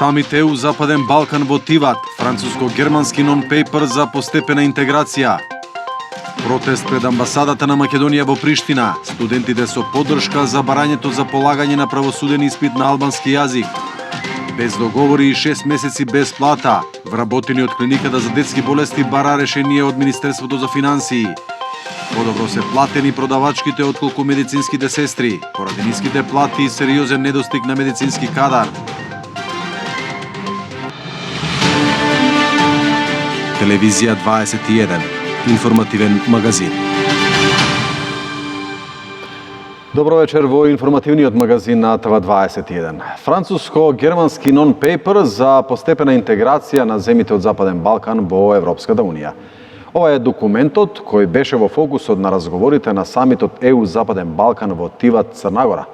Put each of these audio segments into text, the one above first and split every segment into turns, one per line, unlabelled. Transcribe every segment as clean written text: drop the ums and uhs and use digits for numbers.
Самит ЕУ Западен Балкан во Тиват, француско-германски нон-пейпер за постепена интеграција. Протест пред амбасадата на Македонија во Приштина, студентите со поддршка за барањето за полагање на правосуден испит на албански јазик. Без договори и 6 месеци без плата, вработени од клиниката за детски болести бара решение од Министерството за финансии. Подобро се платени продавачките отколку медицинските сестри, поради ниските плати и сериозен недостиг на медицински кадар. Телевизија 21, информативен магазин. Добро вечер во информативниот магазин на ТВ 21. Француско-германски нон-пейпер за постепена интеграција на земите од Западен Балкан во Европската Унија. Ова е документот кој беше во фокусот на разговорите на самитот ЕУ Западен Балкан во Тиват, Црна Гора.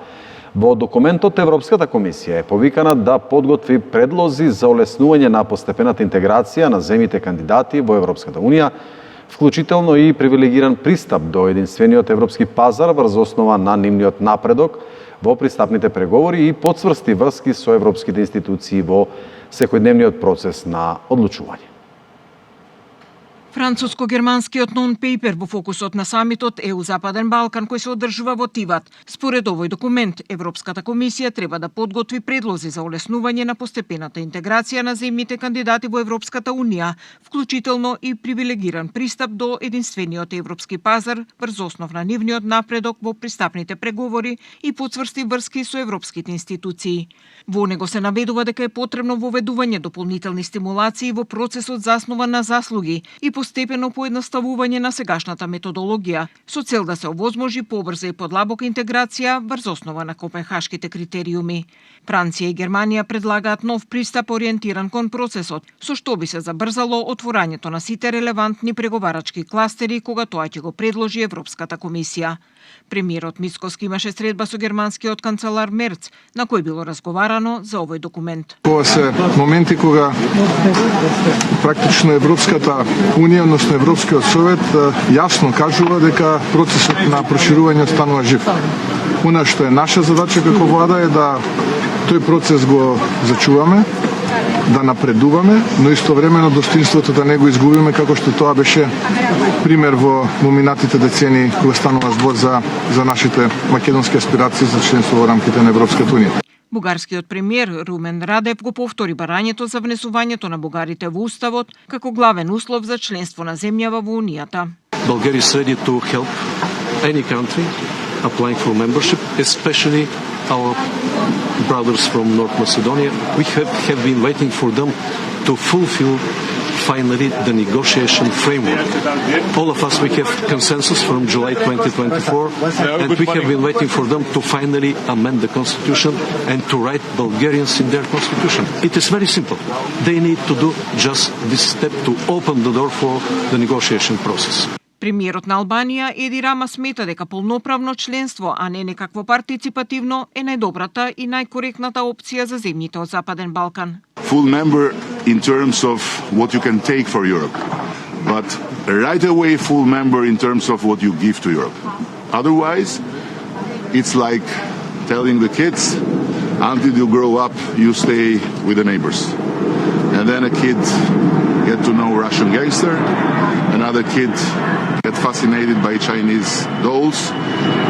Во документот Европската комисија е повикана да подготви предлози за олеснување на постепената интеграција на земите кандидати во Европската Унија, вклучително и привилегиран пристап до единствениот европски пазар врз основа на нивниот напредок во пристапните преговори и потврсти врски со европските институции во секојдневниот процес на одлучување.
Француско-германскиот нон-пейпер во фокусот на самитот ЕУ Западен Балкан кој се одржува во Тиват. Според овој документ, Европската комисија треба да подготви предлози за олеснување на постепената интеграција на земјите кандидати во Европската Унија, вклучително и привилегиран пристап до единствениот европски пазар врз основ на нивниот напредок во пристапните преговори и потврсти врски со европските институции. Во него се наведува дека е потребно воведување дополнителни стимулации во процесот заснуван на заслуги и постепено поедноставување на сегашната методологија, со цел да се овозможи побрза и подлабока интеграција врз основа на копенхашките критериуми. Франција и Германија предлагаат нов пристап ориентиран кон процесот, со што би се забрзало отворањето на сите релевантни преговарачки кластери кога тоа ќе го предложи Европската комисија. Премиерот Мицкоски имаше средба со германскиот канцелар Мерц, на кој било разговарано за овој документ.
Ова се моменти кога практично Европската Унија, односно Европскиот совет, јасно кажува дека процесот на проширување станува жив. Она што е наша задача како влада е да тој процес го зачуваме, да напредуваме, но истовремено достоинството да не го изгубиме, како што тоа беше пример во минатите децени кога станува збор за нашите македонски аспирации за членство во рамките на Европската Унија.
Бугарскиот премиер Румен Радев го повтори барањето за внесувањето на бугарите во уставот како главен услов за членство на земјава во Унијата.
Bulgaria is ready to help any country applying for membership, especially our brothers from North Macedonia. We have been waiting for them to fulfill finally the negotiation framework. All of us, we have consensus from July 2024, and we have been waiting for them to finally amend the constitution and to write Bulgarians in their constitution. It is very simple. They need to do just this step to open the door for the negotiation process.
Премиерот на Албанија Еди Рама смета дека полноправно членство, а не некакво партиципативно, е најдобрата и најкоректната опција за земјите од Западен Балкан.
Full member in terms of what you can take for Europe, but right away full member in terms of what you give to Europe. Otherwise, it's like telling the kids, until you grow up, you stay with the neighbors. And then a kid get to know Russian gangster, another kid get fascinated by Chinese dolls,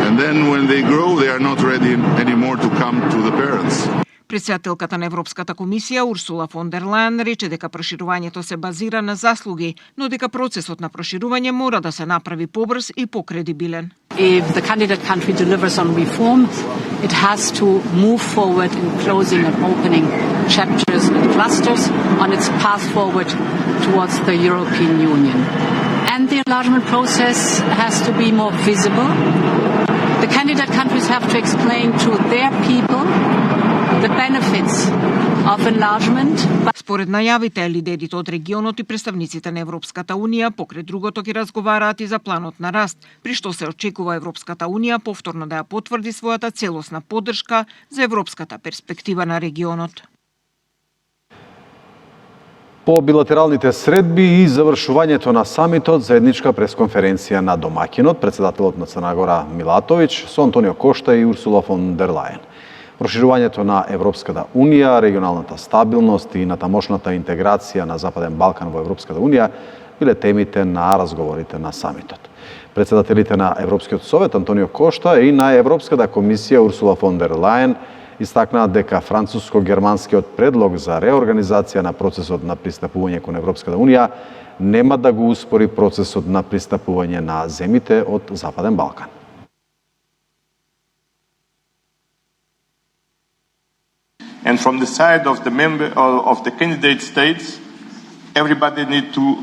and then when they grow, they are not ready anymore to come to the parents.
Председателката на Европската комисија Урсула фон дер Лајен рече дека проширувањето се базира на заслуги, но дека процесот на проширување мора да се направи побрз и покредибилен.
If the candidate country delivers on reform, it has to move forward in closing and opening chapters and clusters on its path forward towards the European Union. And the enlargement process has to be more visible. The candidate countries have to explain to their people the benefits of enlargement.
Според најавите, лидерите од регионот и представниците на Европската Унија покрај другото ќе разговараат и за планот на раст, при што се очекува Европската Унија повторно да ја потврди својата целосна поддршка за европската перспектива на регионот.
По билатералните средби и завршувањето на самитот, заедничка пресконференција на домаќинот, председателот на Црна Гора Милатовиќ со Антонио Кошта и Урсула фон дер Лајен. Проширувањето на Европската Унија, регионалната стабилност и натамошната интеграција на Западен Балкан во Европската Унија биле темите на разговорите на самитот. Председателите на Европскиот совет Антонио Кошта и на Европската комисија Урсула фон дер Лајен истакнаат дека француско-германскиот предлог за реорганизација на процесот на пристапување кон Европската Унија нема да го успори процесот на пристапување на земите од Западен Балкан.
And from the side of the candidate states, everybody needs to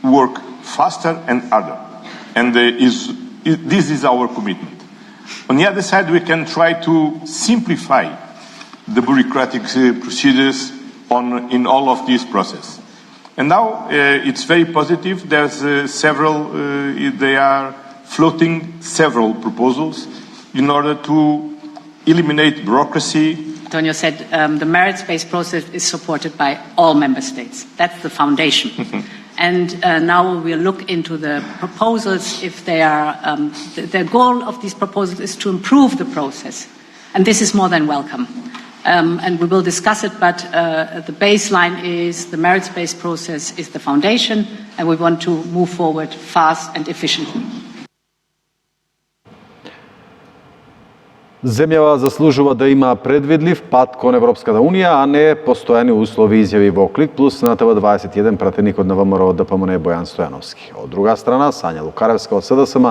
work faster and harder. And this is our commitment. On the other side, we can try to simplify the bureaucratic procedures in all of this process. And now it's very positive. There's they are floating several proposals in order to eliminate bureaucracy.
Antonio said the merits-based process is supported by all member states. That's the foundation. And now we'll look into the proposals if they are, the goal of these proposals is to improve the process. And this is more than welcome. And we will discuss it, but the baseline is the merits-based process is the foundation, and we want to move forward fast and efficiently.
Земјава заслужува да има предвидлив пат кон Европската Унија, а не постојани услови, изјави во Клик Плюс на ТВ21 пратеникот на ВМРО ДПМН Бојан Стојановски. Од друга страна, Сања Лукаревска од СДСМ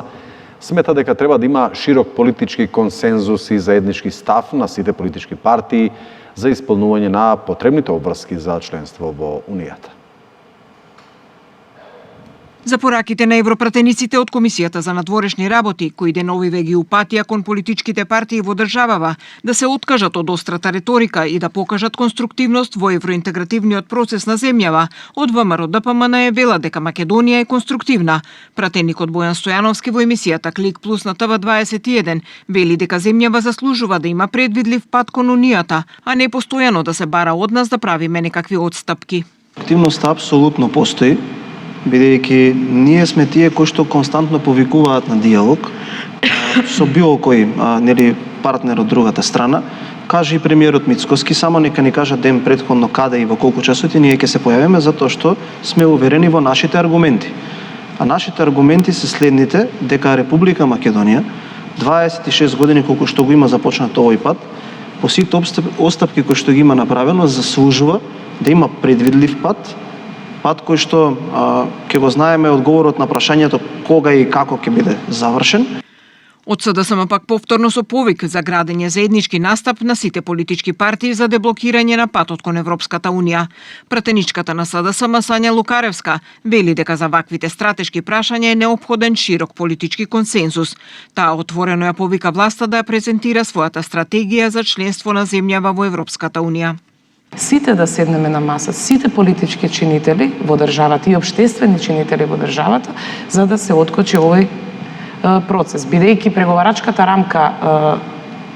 смета дека треба да има широк политички консензус и заеднички став на сите политички партии за исполнување на потребните обврски за членство во Унијата.
За пораките на европратениците од Комисијата за надворешни работи, кои деновиве ги упатија кон политичките партии во државава да се откажат од острата реторика и да покажат конструктивност во евроинтегративниот процес на земјава, од ВМРО ДПМН вела дека Македонија е конструктивна. Пратеникот Бојан Стојановски во емисијата Клик Плюс на ТВ21 вели дека земјава заслужува да има предвидлив пат кон Унијата, а не постојано да се бара од нас да правиме некакви отстапки.
Активноста апсолутно постои, бидејќи ние сме тие кои што константно повикуваат на диалог со било кој партнер од другата страна. Каже и премиерот Мицкоски, само нека ни кажат ден претходно каде и во колку часот и ние ќе се појавиме, затоа што сме уверени во нашите аргументи. А нашите аргументи се следните, дека Република Македонија 26 години колку што го има започнато овој пат, по сите отстапки кои што ги има направено, заслужува да има предвидлив пат кој што ќе го знаеме одговорот на прашањето кога и како ќе биде завршен.
Од СДСМ пак повторно со повик за градење заеднички настап на сите политички партии за деблокирање на патот кон Европската Унија. Пратеничката на СДСМ Сања Лукаревска вели дека за ваквите стратешки прашања е неопходен широк политички консензус. Таа отворено ја повика власта да ја презентира својата стратегија за членство на земјава во Европската Унија.
Сите да седнеме на маса, сите политички чинители во државата и општествени чинители во државата, за да се откочи овој процес. Бидејќи преговарачката рамка,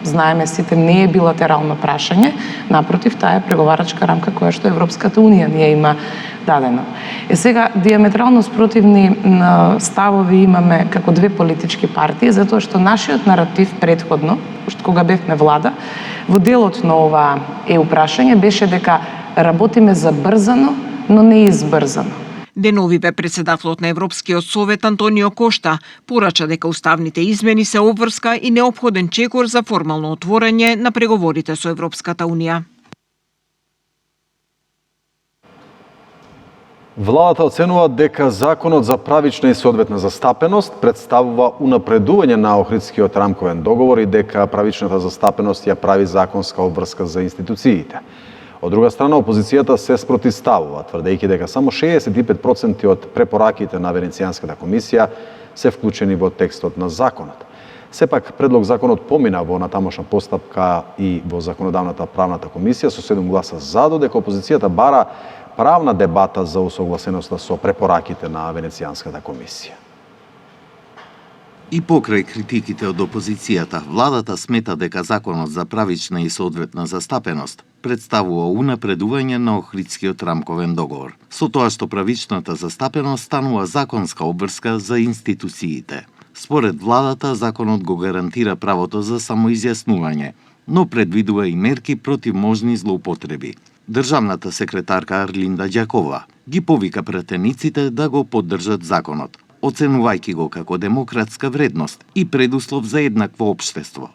знаеме сите, не е билатерално прашање, напротив, таа е преговарачка рамка која што Европската Унија ни ја има дадено. Сега, диаметрално спротивни ставови имаме како две политички партии, затоа што нашиот наратив предходно, кога бевме влада, во делот на ова прашање беше дека работиме забрзано, но не избрзано.
Деновиве председателот на Европскиот совет Антонио Кошта порача дека уставните измени се обврска и неопходен чекор за формално отворање на преговорите со Европската Унија.
Владата оценува дека законот за правична и соодветна застапеност представува унапредување на Охридскиот рамковен договор и дека правичната застапеност ја прави законска обврска за институциите. Од друга страна, опозицијата се спротивставува, тврдејќи дека само 65% од препораките на Венецијанската комисија се вклучени во текстот на законот. Сепак, предлог законот помина во натамошна постапка и во законодавната правната комисија со 7 гласа за, додека опозицијата бара правна дебата за усогласеноста со препораките на Венецијанската комисија.
И покрај критиките од опозицијата, владата смета дека законот за правична и соодветна застапеност представува унапредување на Охридскиот рамковен договор, со тоа што правичната застапеност станува законска обврска за институциите. Според владата, законот го гарантира правото за самоизјаснување, но предвидува и мерки против можни злоупотреби. Државната секретарка Арлинда Ѓакова ги повика пратениците да го поддржат законот, оценувајќи го како демократска вредност и предуслов за еднакво општество.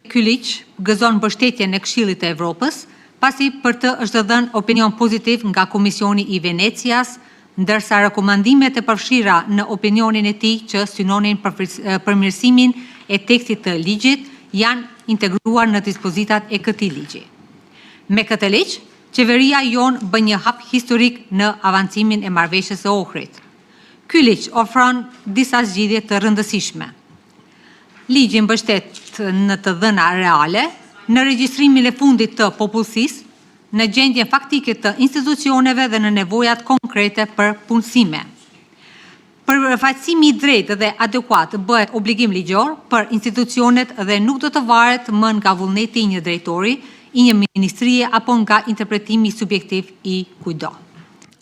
Ky ligj gëzon mbështetjen e Këshillit të Evropës, pasi për të është dhënë opinion pozitiv nga Komisioni i Venecias, ndërsa rekomandimet e përfshira në opinionin e tij që synonin përmirësimin e tekstit të ligjit janë integruar në dispozitat e këtij ligji. Me këtë ligj, qeveria jon bën një hap historik në avancimin e marrëveshjes së Ohrit. Ky ligj ofron disa zgjidhje të rëndësishme. Ligji mbështet në të dhëna reale, në regjistrimin e fundit të popullsisë, në gjendjen faktike të institucioneve dhe në nevojat konkrete për punësime. Përfaqësimi i drejtë dhe adekuat bëhet obligim ligjor për institucionet dhe nuk do të varet më nga vullneti i një drejtori, i një ministrie apo nga interpretimi subjektiv i kujdo.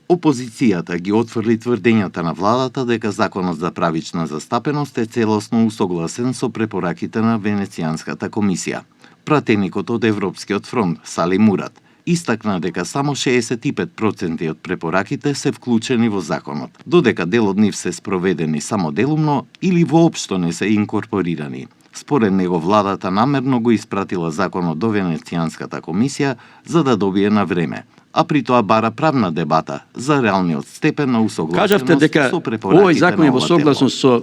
Опозицијата ги отфрли тврдењата на владата дека законот за правична застапеност е целосно усогласен со препораките на Венецијанската комисија. Пратеникот од Европскиот фронт, Сали Мурат, истакна дека само 65% од препораките се вклучени во законот, додека дел од нив се спроведени само делумно или воопшто не се инкорпорирани. Според него, владата намерно го испратила законот до Венецијанската комисија за да добие на време, а при тоа бара правна дебата за реалниот степен на усогласеност со препораките
овој закон е во согласност со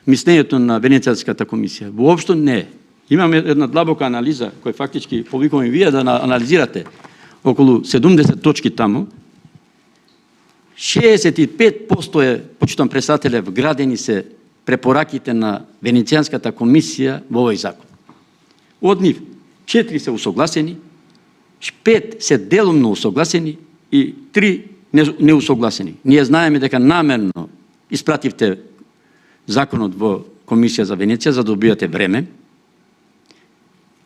мислењето на Венецијанската комисија. Воопшто не. Имаме една длабока анализа која фактички повикувам и вие да анализирате околу 70 точки таму. 65% е, почитам председателе, вградени се препораките на Венецијанската комисија во овој закон. Од нив 4 се усогласени, 5 се делумно усогласени и 3 неусогласени. Ние знаеме дека намерно испративте законот во Комисија за Венеција за да добијате време.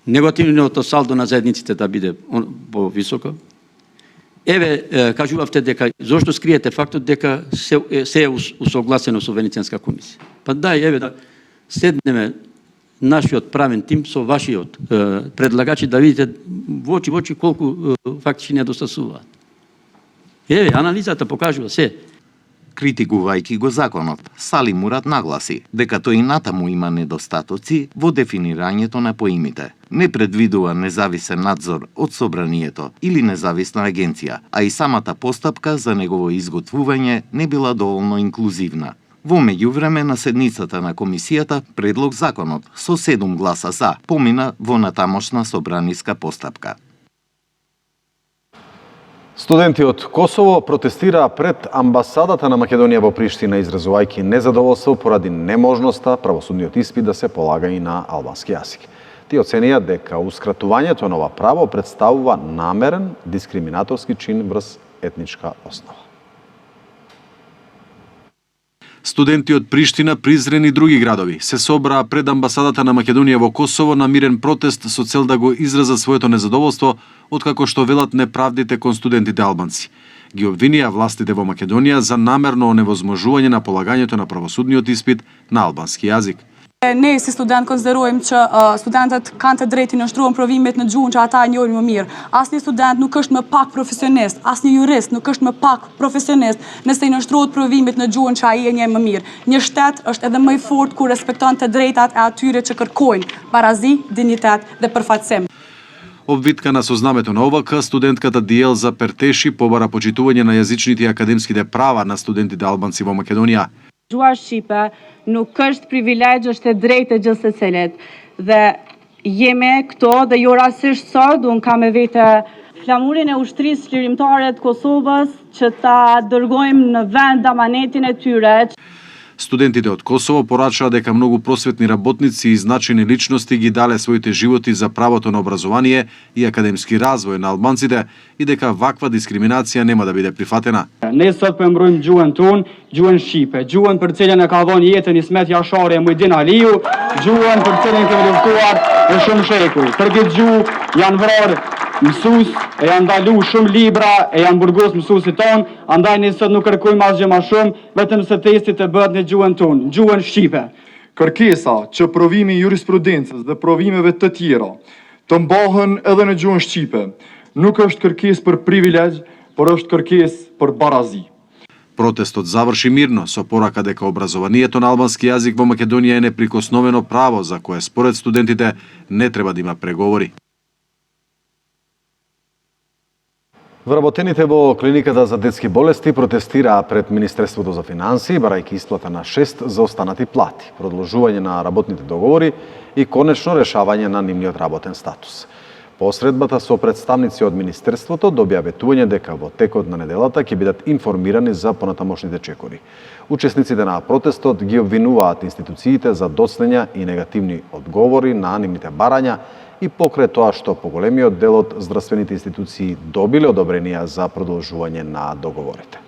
Негативното салдо на заедниците да биде повисоко. Еве, кажувавте дека зошто скриете фактот дека се е усогласено со Венецијанска комисија. Па дај, еве да седнеме нашиот правен тим со вашиот предлагачи да видите во очи колку фактички недостасуваат. Еве, анализата покажува се.
Критикувајќи го законот, Сали Мурат нагласи дека тој и натаму има недостатоци во дефинирањето на поимите. Не предвидува независен надзор од собранието или независна агенција, а и самата постапка за негово изготвување не била доволно инклузивна. Во меѓувреме на седницата на комисијата, предлог законот со 7 гласа за помина во натамошна собраниска постапка.
Студенти од Косово протестираа пред амбасадата на Македонија во Приштина, изразувајќи незадоволство поради неможноста правосудниот испит да се полага и на албански јазик. Тие оценија дека ускратувањето на ова право представува намерен дискриминаторски чин врз етничка основа.
Студенти од Приштина, Призрен и други градови се собраа пред амбасадата на Македонија во Косово на мирен протест со цел да го изразат своето незадоволство откако што велат неправдите кон студентите албанци. Ги обвинија властите во Македонија за намерно оневозможување на полагањето на правосудниот испит на албански јазик.
Ne si student konsiderojmë që studentët kanë të drejtin në shtruan provimet në gjuhën që ata e njohin më mirë. Asnjë student nuk është më pak profesionist, asnjë jurist nuk është më pak profesionist nëse i nështrohet provimet në gjuhën që ai e njeh më mirë. Një shtet është edhe më i fortë kur respekton të drejtat e atyre që kërkojnë barazi, dinjitet dhe përfaqësim.
Обвиткана со знамето на ОВК, студентката Диел за Пертеши побара почитување на јазичните и академските права на студентите албанци во Македонија.
Gjuha shqipe nuk është privilegj, është e drejtë e gjithë secilit. Dhe jemi këto dhe jo rastisht sot, unë kam me vete flamurin e ushtrisë çlirimtare të Kosovës që ta dërgojmë në vend amanetin e tyre.
Студентите од Косово порачаа дека многу просветни работници и значајни личности ги дале своите животи за правото на образование и академски развој на албанците и дека ваква дискриминација нема да биде прифатена.
Ne sot po mbrojmë gjuhën tonë, gjuhën shqipe, gjuhën për cilën e ka dhënë jetën Ismet Jashari e Mujdin Aliu, gjuhën për cilën kemi luftuar në shumë shekuj. Për këtë gjuhë janë vrarë mësues, e janë ndalu shumë libra, e janë burgos mësuesit tonë, andaj ne sot nuk kërkojmë asgjë më shumë, vetëm se testi të bëhet në gjuhën tonë, gjuhën shqipe.
Kërkesa që provimi i jurisprudencës dhe provimeve të tjera të mbahen edhe në gjuhën shqipe, nuk është kërkesë për privilegj, por është kërkesë për barazi.
Протестот заврши мирно со порака дека образованието на албански јазик во Македонија е неприкосновено право за кое според студентите не треба да има преговори.
Вработените во клиниката за детски болести протестираа пред Министерството за финансии, барајќи исплата на 6 заостанати плати, продолжување на работните договори и конечно решавање на нивниот работен статус. Посредбата со представници од Министерството добија ветување дека во текот на неделата ќе бидат информирани за понатамошните чекори. Учесниците на протестот ги обвинуваат институциите за доцнења и негативни одговори на нивните барања и покрај тоа што поголемиот дел од здравствените институции добиле одобренија за продолжување на договорите.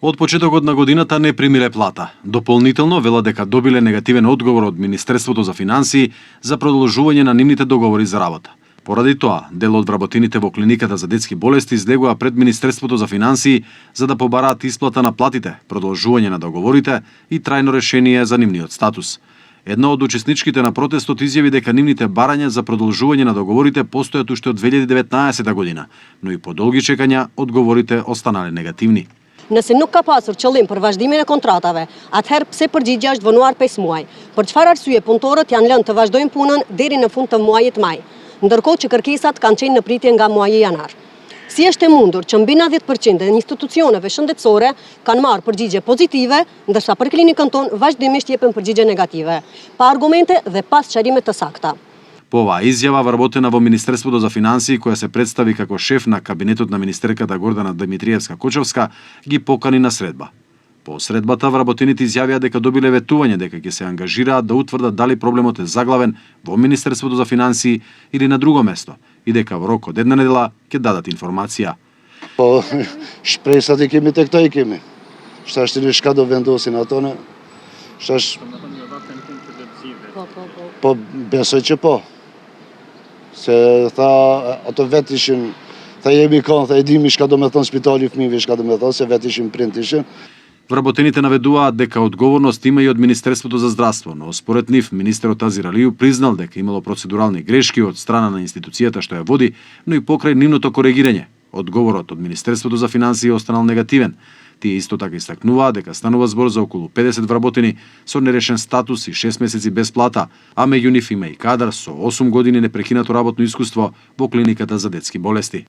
Од почетокот на годината не примиле плата. Дополнително велат дека добиле негативен одговор од Министерството за финансии за продолжување на нивните договори за работа. Поради тоа, дел од вработените во клиниката за детски болести излегува пред Министерството за финансии за да побараат исплата на платите, продолжување на договорите и трајно решение за нивниот статус. Една од учесничките на протестот изјави дека нивните барања за продолжување на договорите постојат уште од 2019 година, но и по долги чекања одговорите останале негативни.
Nëse nuk ka pasur qëllim për vazhdimin e kontratave, atëherë pse përgjigjja është vonuar 5 muaj? Për çfarë arsye punëtorët janë lënë të vazhdojnë punën deri në fund të muajit maj, ndërkohë që kërkesat kanë qenë në pritje nga muaji janar? Si është e mundur që mbi 90% e institucioneve shëndetësore kanë marrë përgjigje pozitive, ndërsa për klinikën tonë vazhdimisht jepen përgjigje negative, pa argumente dhe pas sqarime të sakta.
По оваа изјава вработена во Министерството за финансии, која се представи како шеф на кабинетот на министерката Гордана Димитриевска-Кочевска, ги покани на средба. По средбата вработените изјавија дека добиле ветување дека ќе се ангажираат да утврдат дали проблемот е заглавен во Министерството за финансии или на друго место и дека во рок од една недела ќе дадат информација.
Po shpresat I kemi tek këto I kemi. Shtash tani çka do vendosin ato ne? Shtash Po besoj që po. Se tha ato vetë ishin, tha jemi kanë, tha e dimi çka do me thon spitali fëmijëve, çka do me thon se vetë ishin print ishin.
Вработените наведуваат дека одговорност има и од Министерството за здравство, но според нив министерот Азир Алију признал дека имало процедурални грешки од страна на институцијата што ја води, но и покрај нивното коригирање. Одговорот од Министерството за финансии останал негативен. Тие исто така истакнуваат дека станува збор за околу 50 вработени со нерешен статус и 6 месеци без плата, а меѓу нив има и кадар со 8 години непрекинато работно искуство во клиниката за детски болести.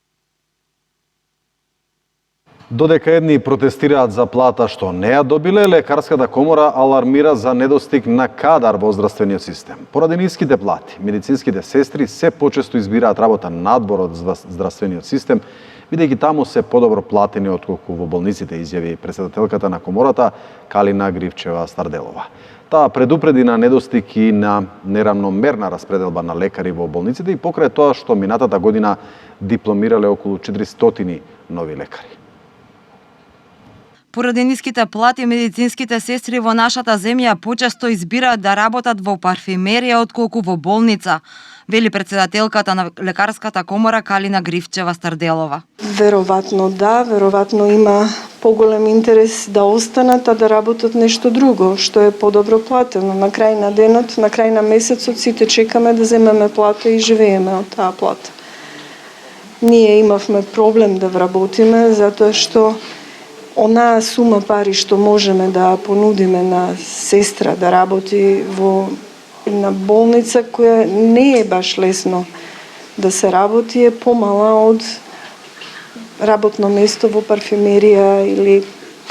Додека едни протестираат за плата што не ја добиле, Лекарската комора алармира за недостиг на кадар во здравствениот систем. Поради ниските плати, медицинските сестри се почесто избираат работа надвор од здравствениот систем, бидејќи таму се подобро платени отколку во болниците, изјави претседателката на комората Калина Гривчева-Старделова. Таа предупреди на недостиг и на неравномерна распределба на лекари во болниците и покрај тоа што минатата година дипломирале околу 400 нови лекари.
Поради ниските плати, медицинските сестри во нашата земја почесто избираат да работат во парфимерија отколку во болница, вели претседателката на Лекарската комора Калина Гривчева-Старделова.
Веројатно да, веројатно има поголем интерес да останат, а да работат нешто друго, што е подобро платено. На крај на денот, на крај на месецот сите чекаме да земеме плата и живееме од таа плата. Ние имавме проблем да вработиме затоа што онаа сума пари што можеме да понудиме на сестра да работи во една болница која не е баш лесно да се работи, е помала од работно место во парфимерија или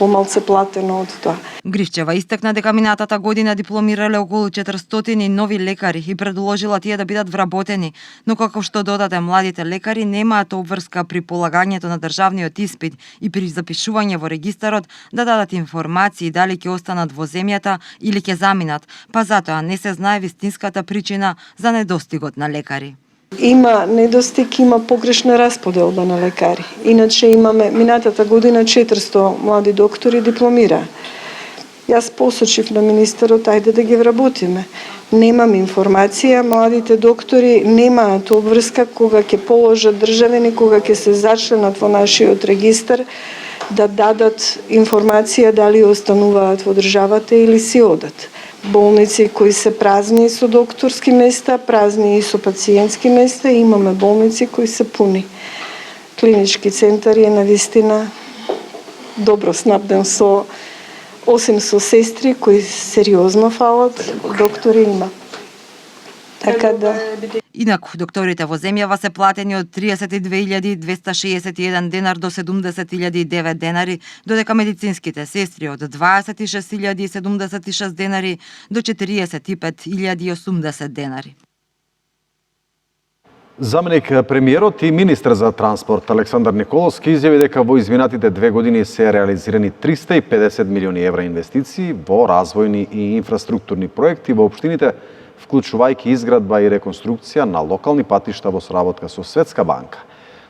помалце платено од тоа.
Гривчева истакна дека минатата година дипломирале околу 400 нови лекари и предложила тие да бидат вработени, но како што додаде, младите лекари немаат обврска при полагањето на државниот испит и при запишување во регистарот да дадат информации дали ќе останат во земјата или ќе заминат, па затоа не се знае вистинската причина за недостигот на лекари.
Има недостиг, има погрешна расподелба на лекари. Иначе имаме минатата година 400 млади доктори дипломира. Јас посочив на министерот, ајде да ги вработиме. Немам информација, младите доктори немаат обврска кога ќе положат државени, кога ќе се зачленат во нашиот регистар, да дадат информација дали остануваат во државата или си одат. Болници кои се празни со докторски места, празни и со пациентски места, имаме болници кои се пуни. Клинички центар е навистина добро снабден со, осим со сестри кои сериозно фалат, доктори има. Така да...
Инаку, докторите во земјава се платени од 32.261 денар до 70.009 денари, додека медицинските сестри од 26.076 денари до 45.080 денари.
Заменик премиерот и министр за транспорт Александар Николовски изјави дека во изминатите 2 години се реализирани 350 милиони евра инвестиции во развојни и инфраструктурни проекти во општините, вклучувајќи изградба и реконструкција на локални патишта во соработка со Светска банка.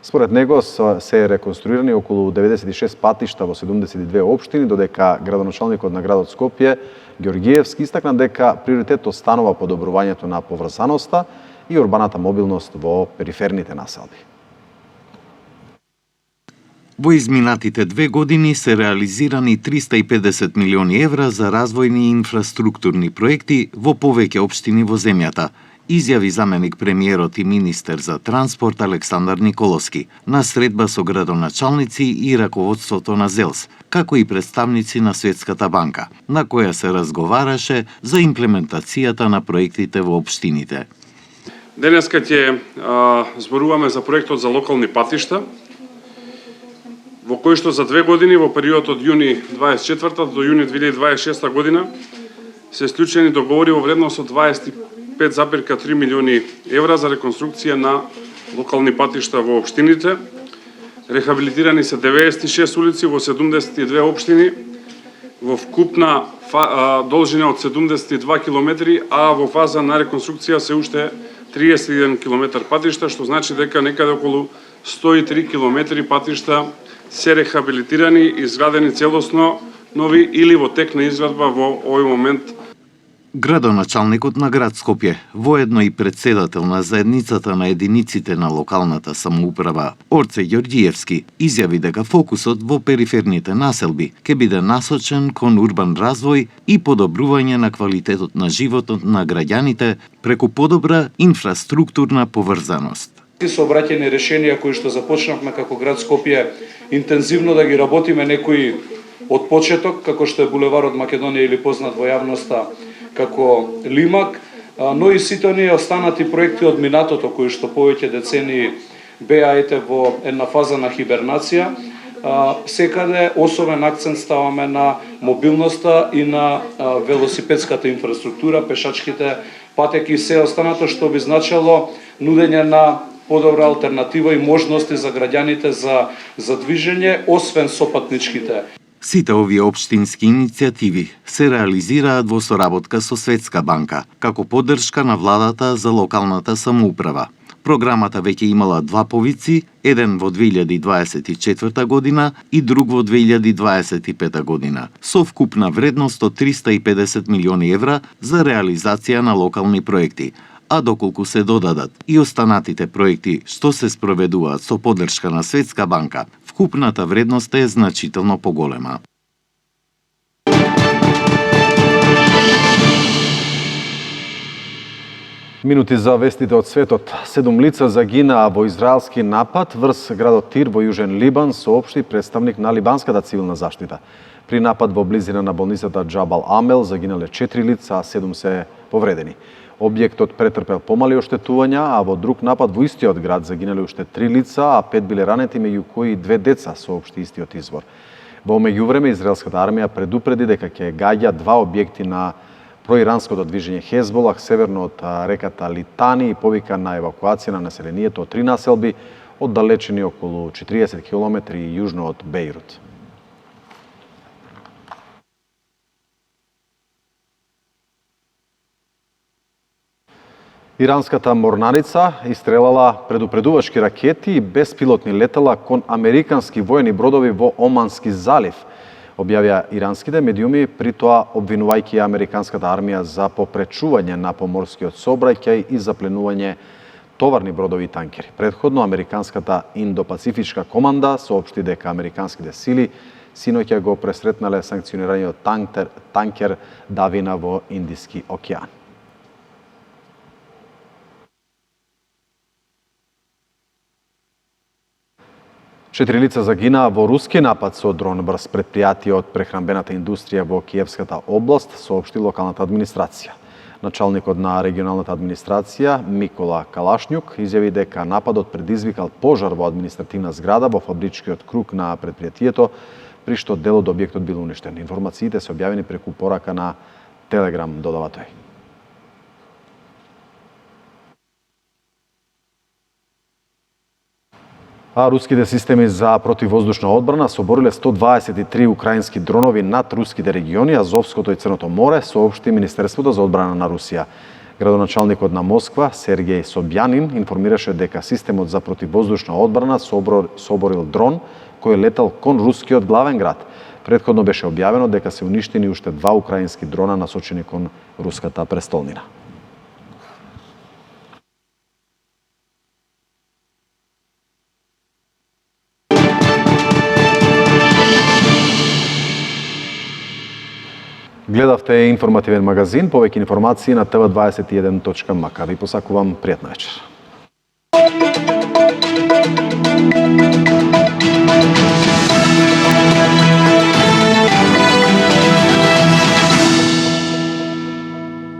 Според него се реконструирани околу 96 патишта во 72 општини, додека градоначалникот на градот Скопје Ѓоргиевски истакна дека приоритет останува подобрувањето на поврзаноста и урбаната мобилност во периферните населби.
Во изминатите 2 години се реализирани 350 милиони евра за развојни и инфраструктурни проекти во повеќе општини во земјата, изјави заменик премиерот и министер за транспорт Александар Николовски на средба со градоначалници и раководството на ЗЕЛС, како и представници на Светската банка, на која се разговараше за имплементацијата на проектите во општините.
Денеска ќе зборуваме за проектот за локални патишта, во кој што за 2 години во период од јуни 24 до јуни 2026 година се склучени договори во вредност од 25,3 милиони евра за реконструкција на локални патишта во општините. Рехабилитирани се 96 улици во 72 општини во вкупна должина од 72 километри, а во фаза на реконструкција се уште 31 километар патишта, што значи дека некаде околу 103 километри патишта се рехабилитирани, изградени целосно нови или во тек на изградба во овој момент.
Градоначалникот на град Скопје, воедно и председател на заедницата на единиците на локалната самоуправа Орце Ѓорѓиевски, изјави дека фокусот во периферните населби ќе биде насочен кон урбан развој и подобрување на квалитетот на животот на граѓаните преку подобра инфраструктурна поврзаност.
Сообраќајни решенија кои што започнавме како град Скопје интензивно да ги работиме, некои од почеток, како што е булеварот Македонија или познат во јавноста како Лимак, но и сите оние останати проекти од минатото кои што повеќе децении беа во една фаза на хибернација. Секаде особен акцент ставаме на мобилноста и на велосипедската инфраструктура, пешачките патеки и се останато што би значило нудење на подобра алтернатива и можности за граѓаните за движење, освен сопатничките.
Сите овие општински иницијативи се реализираат во соработка со Светска банка, како поддршка на владата за локалната самоуправа. Програмата веќе имала 2 повици, еден во 2024 година и друг во 2025 година, со вкупна вредност од 350 милиони евра за реализација на локални проекти, а доколку се додадат и останатите проекти што се спроведуваат со поддршка на Светска банка, вкупната вредност е значително поголема.
Минути за вестите од светот. 7 лица загинаа во израелски напад врз градот Тир во Јужен Либан, соопшти представник на либанската цивилна заштита. При напад во близина на болницата Джабал Амел загинале 4 лица, а 7 се повредени. Објектот претрпел помали оштетувања, а во друг напад во истиот град загинале уште 3 лица, а 5 биле ранети, меѓу кои 2 деца, соопшти истиот извор. Во меѓувреме, израелската армија предупреди дека ќе гаѓа 2 објекти на проиранското движење Хезболах северно од реката Литани и повика на евакуација на населението од 3 населби оддалечени околу 40 км јужно од Бејрут. Иранската морнарица истрелала предупредувачки ракети и беспилотни летала кон американски воени бродови во Омански залив, објавија иранските медиуми, при тоа обвинувајќи американската армија за попречување на поморскиот сообраќај и запленување товарни бродови и танкери. Предходно, американската Индо-Пацифичка команда соопшти дека американските сили синоќа го пресретнале санкционираниот танкер Давина во Индиски океан. Четири лица загинаа во руски напад со дрон врз предпријатие од прехранбената индустрија во Киевската област, соопшти локалната администрација. Началникот на регионалната администрација Микола Калашњук изјави дека нападот предизвикал пожар во административна зграда во фабричкиот круг на предпријатието, при што дел од објектот бил уништен. Информациите се објавени преку порака на Телеграм, додава тој. А руските системи за противвоздушна одбрана собориле 123 украински дронови над руските региони, Азовското и Црното море, соопшти Министерството за одбрана на Русија. Градоначалникот на Москва, Сергеј Собјанин, информираше дека системот за противвоздушна одбрана соборил дрон кој летал кон рускиот главен град. Претходно беше објавено дека се уништени уште 2 украински дрона насочени кон руската престолнина. Гледавте информативен магазин, повеќе информации на tv21.mk. Ви посакувам пријатна вечер.